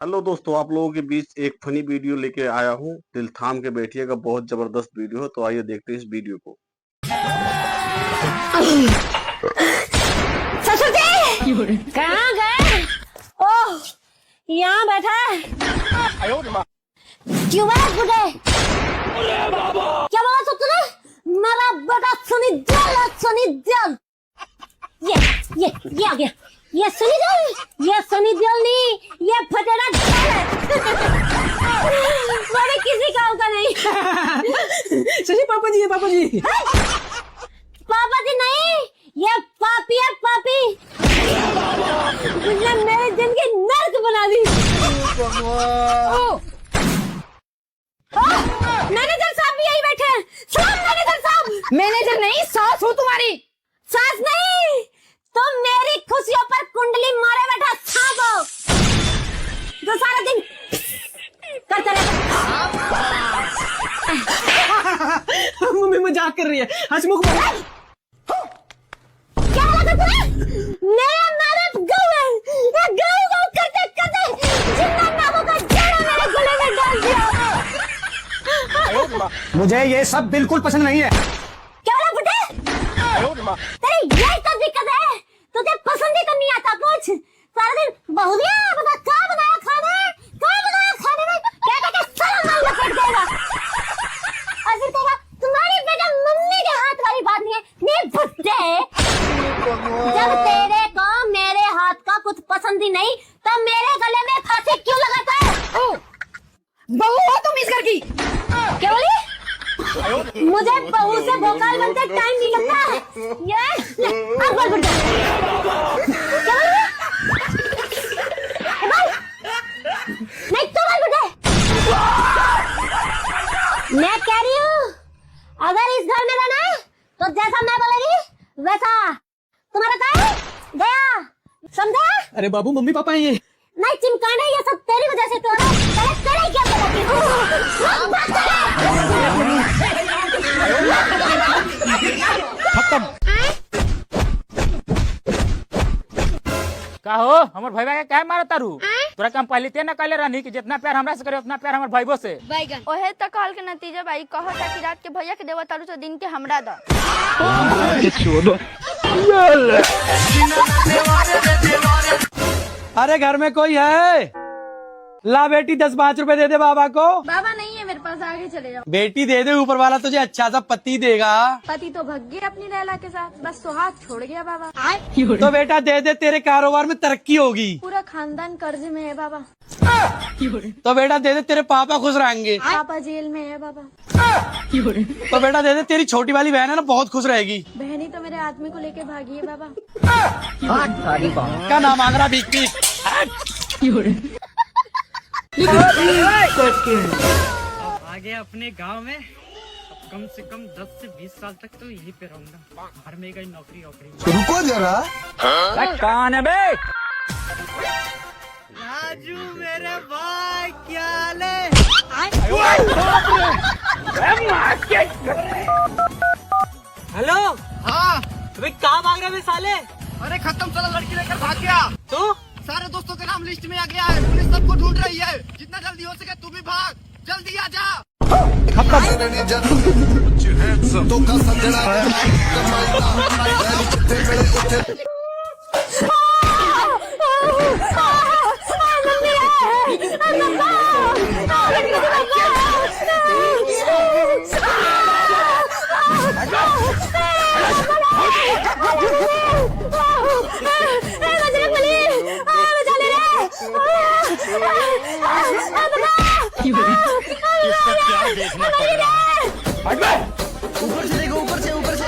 Hello दोस्तों, आप लोगों के बीच एक फनी वीडियो लेके आया हूँ। दिल थाम के बैठिएगा, बहुत जबरदस्त वीडियो है। तो आइए देखते हैं इस वीडियो को। ससुर जी कहाँ गए? ओह, यहाँ बैठा है। क्यों है बुढ़े? क्या बोला ससुर? मेरा बेटा सनी देओल है, सनी देओल। ये आ गया। ये सनी देओल, ये सनी देओल नहीं, ये फटेरा देओल है। मैंने किसी काम का नहीं। सही पापा जी है, पापा जी। पापा जी नहीं, ये पापी है, पापी। उसने मेरी जिंदगी नर्क बना दी। मैनेजर साहब भी यही बैठे हैं। मैनेजर साहब। मैनेजर नहीं, सास हूँ तुम्हारी। सास नहीं, तुम मेरी खुशियों पर कुंडली मारे बैठा सांप हो, जो सारा दिन करते रहता। मम्मी मजाक कर रही है। हंसमुख क्या लगा तुम्हें? मेरे मारे गऊ है, ये गऊ करते करते जिंदा नामों का जड़ा मेरे गले में डाल दिया। मुझे ये सब बिल्कुल पसंद नहीं है। क्या बोला बुड्ढे? तेरी यही तो दिक्कत है, तुझे पसंद ही तो नहीं आता कुछ। सारा दिन बहुरिया बता क्या बनाया खाने में, क्या सारा माल लपेट देगा। और फिर कहेगा तुम्हारी बेटा मम्मी के हाथ वाली बात नहीं है। नहीं बुड्ढे, जब तेरे को मेरे हाथ का कुछ पसंद ही नहीं, तो मेरे गले में फांसी क्यों लगाता है? बहू हो तुम इस घर की। क्या बोली? मुझे बहू से भोकाल बनते टाइम नहीं लगता। ये अब बोल बुड्ढा। क्या बोली? नहीं तो बोल बुड्ढे। मैं कह रही हूँ, अगर इस घर में रहना तो जैसा मैं बोलेगी वैसा तुम्हारा काम गया, समझा? अरे बाबू, मम्मी पापा है ये। नहीं चिमकाना, ये सब तेरी वजह से तो रहा। तेरे क्या बोलती खत्म। का हो हमर भाई के क्या मारा तारू? तोरा काम पहले ते न कहले रहनी कि जितना प्यार हमरा से करे उतना प्यार हमर भाईबो से। बैगन ओहे त कहल के नतीजा भाई कहता कि रात के भैया के देवा तारू तो दिन के हमरा द। अरे घर में कोई है? ला बेटी 10-5 रुपए दे दे बाबा को। बाबा नहीं है मेरे पास, आगे चले जाओ। बेटी दे दे, ऊपर वाला तुझे अच्छा सा पति देगा। पति तो भग गया अपनी लैला के साथ, बस सुहाग छोड़ गया बाबा। तो बेटा दे दे, तेरे कारोबार में तरक्की होगी। पूरा खानदान कर्ज में है बाबा। तो बेटा दे दे, तेरे पापा खुश रहेंगे। पापा जेल में है बाबा। तो बेटा दे दे, तेरी छोटी वाली बहन है ना, बहुत खुश रहेगी। बहनी तो मेरे आदमी को लेके भागी है बाबा। क्या नाम मांग रहा? भीख भीख। आगे अपने गांव में कम से कम 10 से 20 साल तक तो यहीं पे रहूंगा। घर में गई नौकरी रुको जरा। कौन है बे? राजू मेरे भाई, क्या हाल है? हेलो। हाँ, तुम्हें कहाँ मांग रहे साले? अरे खत्म, साला लड़की लेकर भाग गया। तो सारे दोस्तों के नाम लिस्ट में आ गया है, पुलिस सबको ढूंढ रही है। जितना जल्दी हो सके तू भी भाग, जल्दी आ जा। तो का सजना इसका क्या देखना पड़ रहा है? ऊपर से देखो, ऊपर से ऊपर से।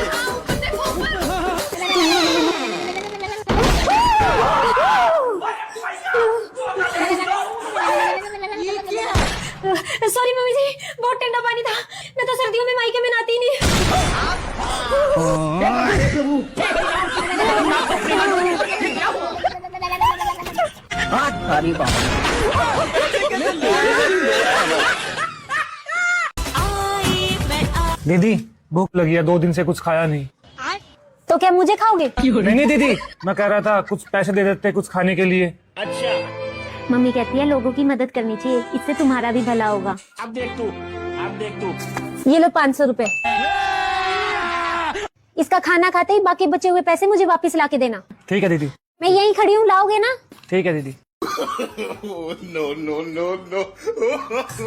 सॉरी मम्मी जी, बहुत ठंडा पानी था। मैं तो सर्दियों में मायके में नहाती नहीं। दीदी भूख लगी है, 2 दिन से कुछ खाया नहीं। तो क्या मुझे खाओगे? नहीं नहीं दीदी, मैं कह रहा था कुछ पैसे दे देते कुछ खाने के लिए। अच्छा मम्मी कहती है लोगों की मदद करनी चाहिए, इससे तुम्हारा भी भला होगा। अब देख तू ये लो 500 रुपए। इसका खाना खाते ही बाकी बचे हुए पैसे मुझे वापस ला के देना। ठीक है दीदी। मैं यहीं खड़ी हूँ, लाओगे ना? ठीक है दीदी।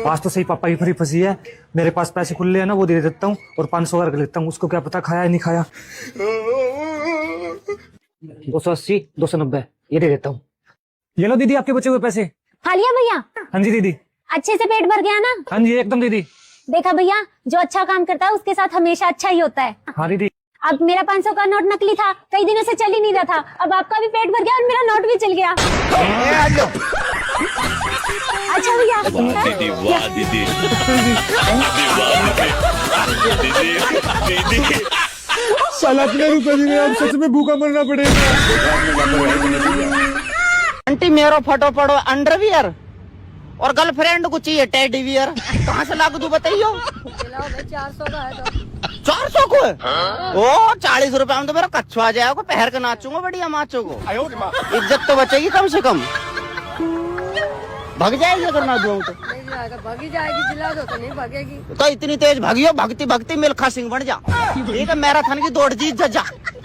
पास तो सही पापा की फरी फंसी है, मेरे पास पैसे खुले हैं ना, वो दे देता हूँ और 500 रख लेता हूँ, उसको क्या पता खाया या नहीं खाया। 280, 290 ये दे देता हूँ। ये लो दीदी आपके बचे हुए पैसे। खा लिया भैया? हाँ जी दीदी। अच्छे से पेट भर गया ना? हाँ जी एकदम दीदी। देखा भैया, जो अच्छा काम करता है उसके साथ हमेशा अच्छा ही होता है। हाँ दीदी। अब मेरा 500 का नोट नकली था, कई दिनों से चल ही नहीं रहा था, अब आपका भी पेट भर गया और मेरा नोट भी चल गया। अच्छा भैया। साला इतने रुपए दिए, अब सच में भूखा मरना पड़ेगा। आंटी मेरो फोटो पड़ो अंडरवियर और गर्लफ्रेंड को चाहिए टेडी बियर, कहाँ से लागू तू बताइयो? 400 का है तो। 400 को है? ओ 40 रुपए में तो मेरा कच्छा आ जाएगा, पहर के नाचूंगा बढ़िया माचो को। इज्जत तो बचेगी कम से कम। भाग जाएगी अगर ना दूँ तो? नहीं जाएगा, भागी जाएगी, दिला दो तो नहीं भागेगी। तो इतनी तेज भागियो, भगती भगती मिल्खा सिंह बन जा। ठीक है मैराथन की दौड़ जीत जा,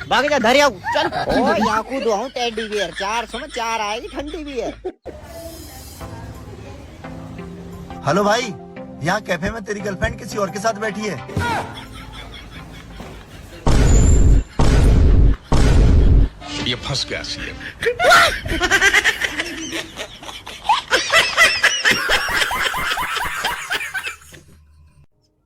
भाग जा धरिया चल। ओ यहाँ कूदो हूँ टेडी बियर, 400 में 4 आएगी ठंडी बियर। हेलो भाई, यहाँ कैफे में तेरी गर्लफ्रेंड किसी और के साथ बैठी है। ये फंस गया सीएम।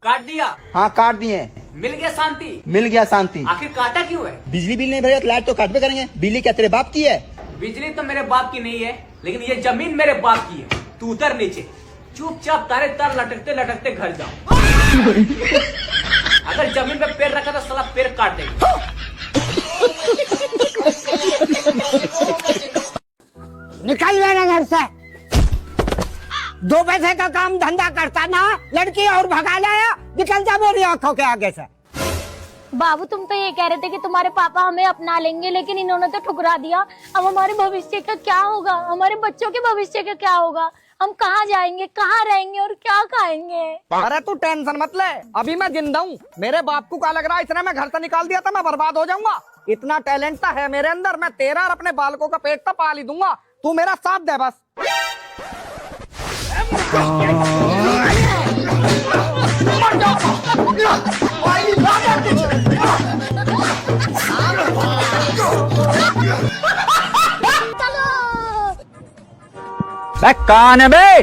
काट दिया? हाँ काट दिए। मिल गया शांति? मिल गया शांति। आखिर काटा क्यों है? बिजली बिल नहीं भरे तो लाइट तो काट पे करेंगे। बिजली क्या तेरे बाप की है? बिजली तो मेरे बाप की नहीं है, लेकिन ये जमीन मेरे बाप की है। तू उतर नीचे, चुपचाप तारे तार लटकते लटकते घर जाओ। अगर जमीन पे पैर रखा तो साला पैर काट देगा। निकल मेरे घर से। 2 पैसे का काम धंधा करता ना, लड़की और भगा लाया। निकल जा मेरी आंखों के आगे से। बाबू तुम तो ये कह रहे थे कि तुम्हारे पापा हमें अपना लेंगे, लेकिन इन्होंने तो ठुकरा दिया। अब हमारे भविष्य का क्या होगा? हमारे बच्चों के भविष्य का क्या होगा? हम कहाँ जाएंगे, कहाँ रहेंगे और क्या खाएंगे? अरे तू टेंशन मत ले, अभी मैं जिंदा हूँ। मेरे बाप को क्या लग रहा है इसने मैं घर से निकाल दिया था मैं बर्बाद हो जाऊंगा? इतना टैलेंट तो है मेरे अंदर, मैं तेरा और अपने बालकों का पेट तो पाल ही दूंगा। तू मेरा साथ दे बस। कौन है बे?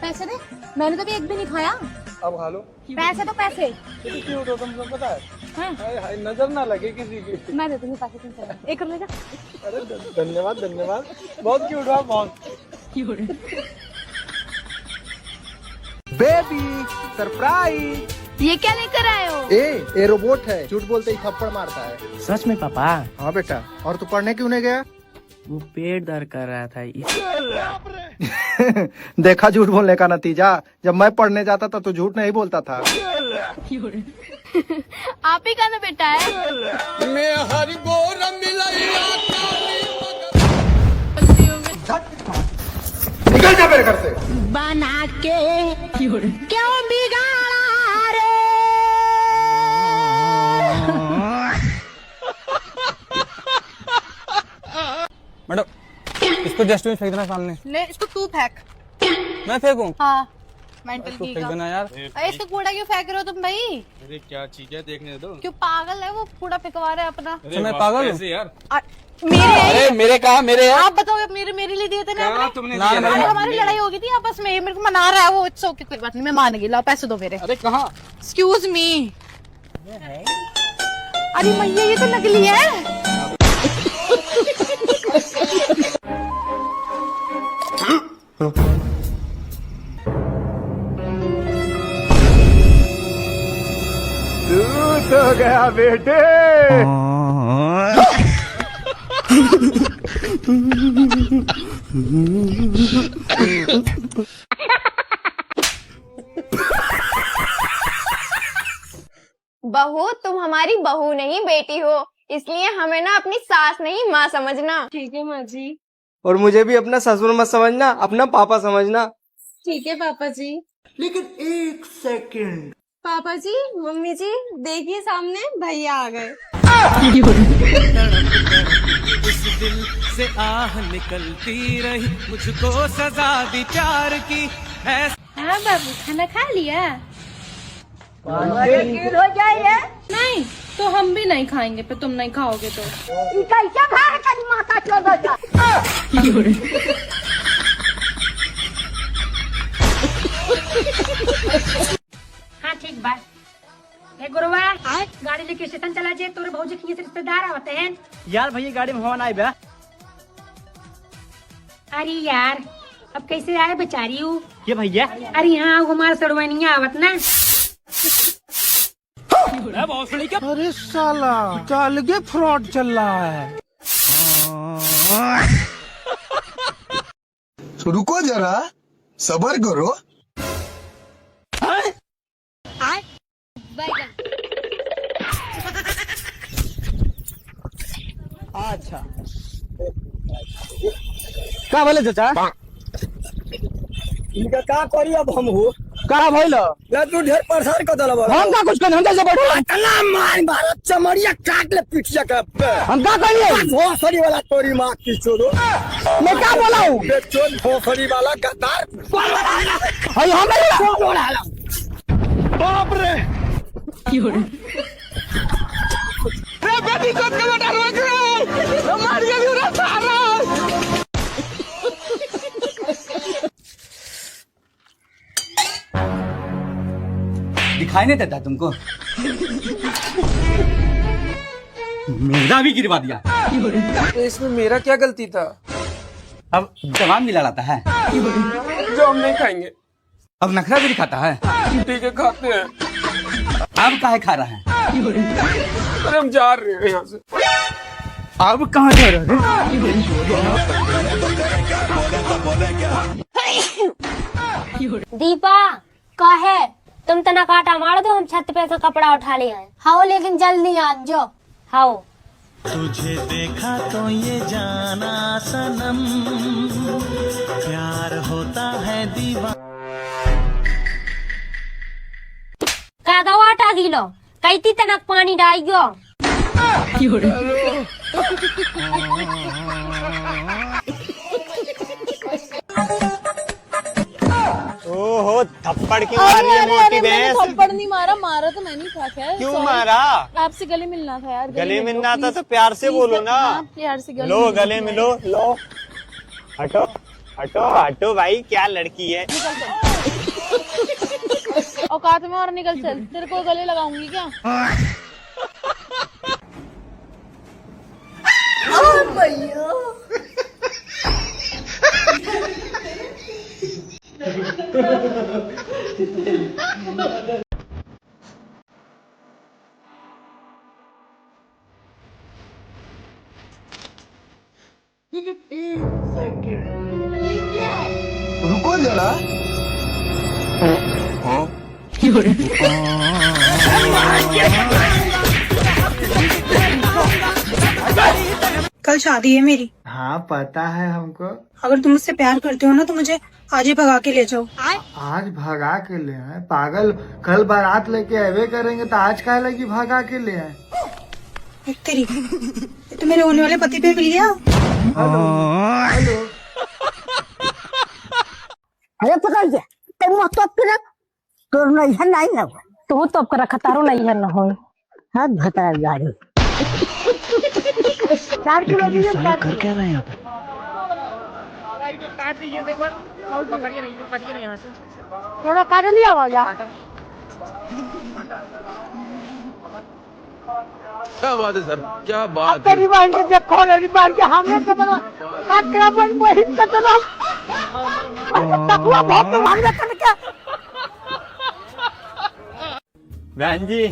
पैसे दे, मैंने तो भी एक भी नहीं खाया। अब खा लो। पैसे तो पैसे। क्यूट हो तुमको पता है? हाय हाय, नजर ना लगे किसी की। मैं दे दूंगी पैसे, तुम चलो। एक कर ले जा। अरे धन्यवाद धन्यवाद, बहुत क्यूट हुआ बहुत। Baby surprise. ये क्या लेकर आए हो? ए रोबोट है, झूठ बोलते ही थप्पड़ मारता है। सच में पापा? हाँ बेटा। और तू पढ़ने क्यों नहीं गया? वो पेट दर्द कर रहा था देखा झूठ बोलने का नतीजा। जब मैं पढ़ने जाता था तो झूठ नहीं बोलता था। आप ही का ना बेटा है। मैं हर गोर मिलैया निकल जा मेरे घर से। बना के क्यों बिगाड़ा रे? मैडम इसको डस्टबिन फेंक देना सामने। ले इसको तू फेंक। मैं फेंकूं? हाँ मेंटल इसको की फेंक का। देना यार। अरे इसको कूड़ा क्यों फेंक रहे हो तुम भाई? अरे क्या चीज है, देखने दो। क्यों पागल है वो, कूड़ा फेंकवा रहा है अपना। अच्छा मैं पागल हूँ यार? मेरे अरे मेरे कहा मेरे है? आप बताओ, मेरे लिए दिए थे ना आपने? तुमने अरे हमारी लड़ाई हो गई थी आपस में, मेरे को मना रहा है वो। इट्स ओके, कोई बात नहीं, मैं मान गई। लाओ पैसे दो मेरे। अरे कहाँ? Excuse me. अरे मैया ये तो नकली है। दूध हो गया बेटे। बहू तुम हमारी बहू नहीं बेटी हो, इसलिए हमें ना अपनी सास नहीं माँ समझना। ठीक है माँ जी। और मुझे भी अपना ससुर मत समझना, अपना पापा समझना। ठीक है पापा जी। लेकिन एक सेकंड। पापा जी, मम्मी जी, देखिए सामने भैया आ गए। इस दिल से आह निकलती रही, मुझको सजा दी प्यार की। हाँ बाबू, खाना खा लिया? हो जाए नहीं तो हम भी नहीं खाएंगे, फिर तुम नहीं खाओगे तो। हाँ ठीक बात है गुरुवा। गाड़ी लेके स्टेशन चला जाए, तोरे भौजी के रिश्तेदार आते हैं। यार भैया गाड़ी में हवा ना बे। अरे यार अब कैसे आए बेचारी हूँ ये भैया। अरे यहाँ हमारे सड़वनिया आवत ना। अरे साला चाल के फ्रॉड चल रहा है। रुको जरा, सबर करो। अच्छा का बोले चाचा? इनका का करी अब हम हो का भइल? या तू ढेर परेशान कर देला बा। हम का कुछ कर, हम कैसे बैठो? इतना मार भारत चमड़िया काट ले पिटिया का। हम का करिए? भोसड़ी वाला तोरी माँ की छोड़ो। मैं क्या बोला हूँ? चोर भोसड़ी वाला गद्दार। भाई हम बाप रे। बेटी को बेटा रोक रहे, मार के भी उड़ा सारा। दिखाई नहीं देता तुमको? मेरा भी गिरवा दिया। तो इसमें मेरा क्या गलती था? अब जवान भी लड़ाता है जो हम नहीं खाएंगे। अब नखरा भी दिखाता है। ठीक है खाते हैं। अब काहे खा रहा है? अरे हम जा रहे हैं यहाँ से। अब कहाँ जा रहे हैं? दीपा का है, तुम तना काटा मार दो, हम छत पे से कपड़ा उठा ले आए। हाँ लेकिन जल्दी आ जाओ। हाँ तुझे देखा तो ये जाना सनम, प्यार होता है दीवाना। का दो आटा गिलो, कैती तनक पानी डाइयो। ओहो थप्पड़ की मारी है मोटी भैंस। थप्पड़ नहीं मारा, मारा तो मैंने था। खैर क्यों मारा? आपसे गले मिलना था यार। गले मिलना था तो प्यार से बोलो ना। प्यार से गले लो गले मिलो। लो हटो हटो हटो भाई, क्या लड़की है। औकात में और निकल चल, तेरे को गले लगाऊंगी क्या? रुको जरा। कल शादी है मेरी। हाँ पता है हमको। अगर तुम मुझसे प्यार करते हो ना तो मुझे आज ही भगा के ले जाओ। आज भगा के ले आए पागल? कल बारात लेके आवे करेंगे तो आज काहे लगी भगा के ले आए? तेरी ये तो मेरे होने वाले पति पे मिल गया। हेलो अरे पकड़ गया तुम तब कर तो नहीं ना तो तब कर खतारो नहीं है ना हो। हाथ भता गाड़ी 4 किलो दीजिए। कर क्या रहे हैं यहाँ पे? थोड़ा काट लिया होगा। क्या बात है सर, क्या बात है। रिवाइंड देखो ना, रिवाइंड के हमने तो बना आक्रमण वही कदम तकुआ बहुत तो भाग रहा क्या? बहन जी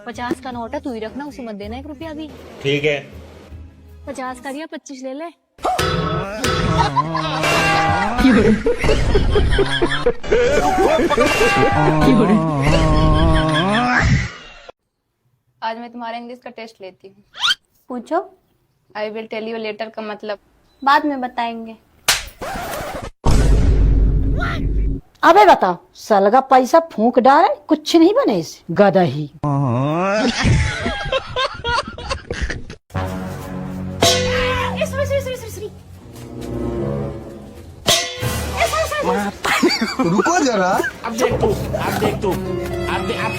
50 का नोट है, तू ही रखना, उसे मत देना 1 रुपया भी। ठीक है 50 का दिया, 25 ले ले। आज मैं तुम्हारा इंग्लिश का टेस्ट लेती हूँ। पूछो। I will tell you later का मतलब। बाद में बताएंगे। अबे बताओ, साल का पैसा फूंक डाले, कुछ नहीं बने इसे, गधा ही। रुको जरा। अब देख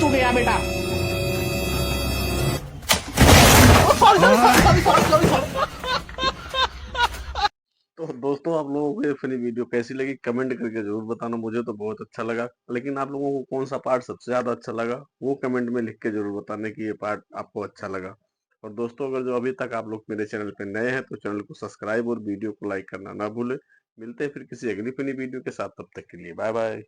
तू गया बेटा। तो दोस्तों, आप लोगों को ये फनी वीडियो कैसी लगी कमेंट करके जरूर बताना। मुझे तो बहुत अच्छा लगा, लेकिन आप लोगों को कौन सा पार्ट सबसे ज्यादा अच्छा लगा वो कमेंट में लिख के जरूर बताना कि ये पार्ट आपको अच्छा लगा। और दोस्तों, अगर जो अभी तक आप लोग मेरे चैनल पे नए हैं तो चैनल को सब्सक्राइब और वीडियो को लाइक करना ना भूले। मिलते हैं फिर किसी अगली फनी वीडियो के साथ, तब तक के लिए बाय बाय।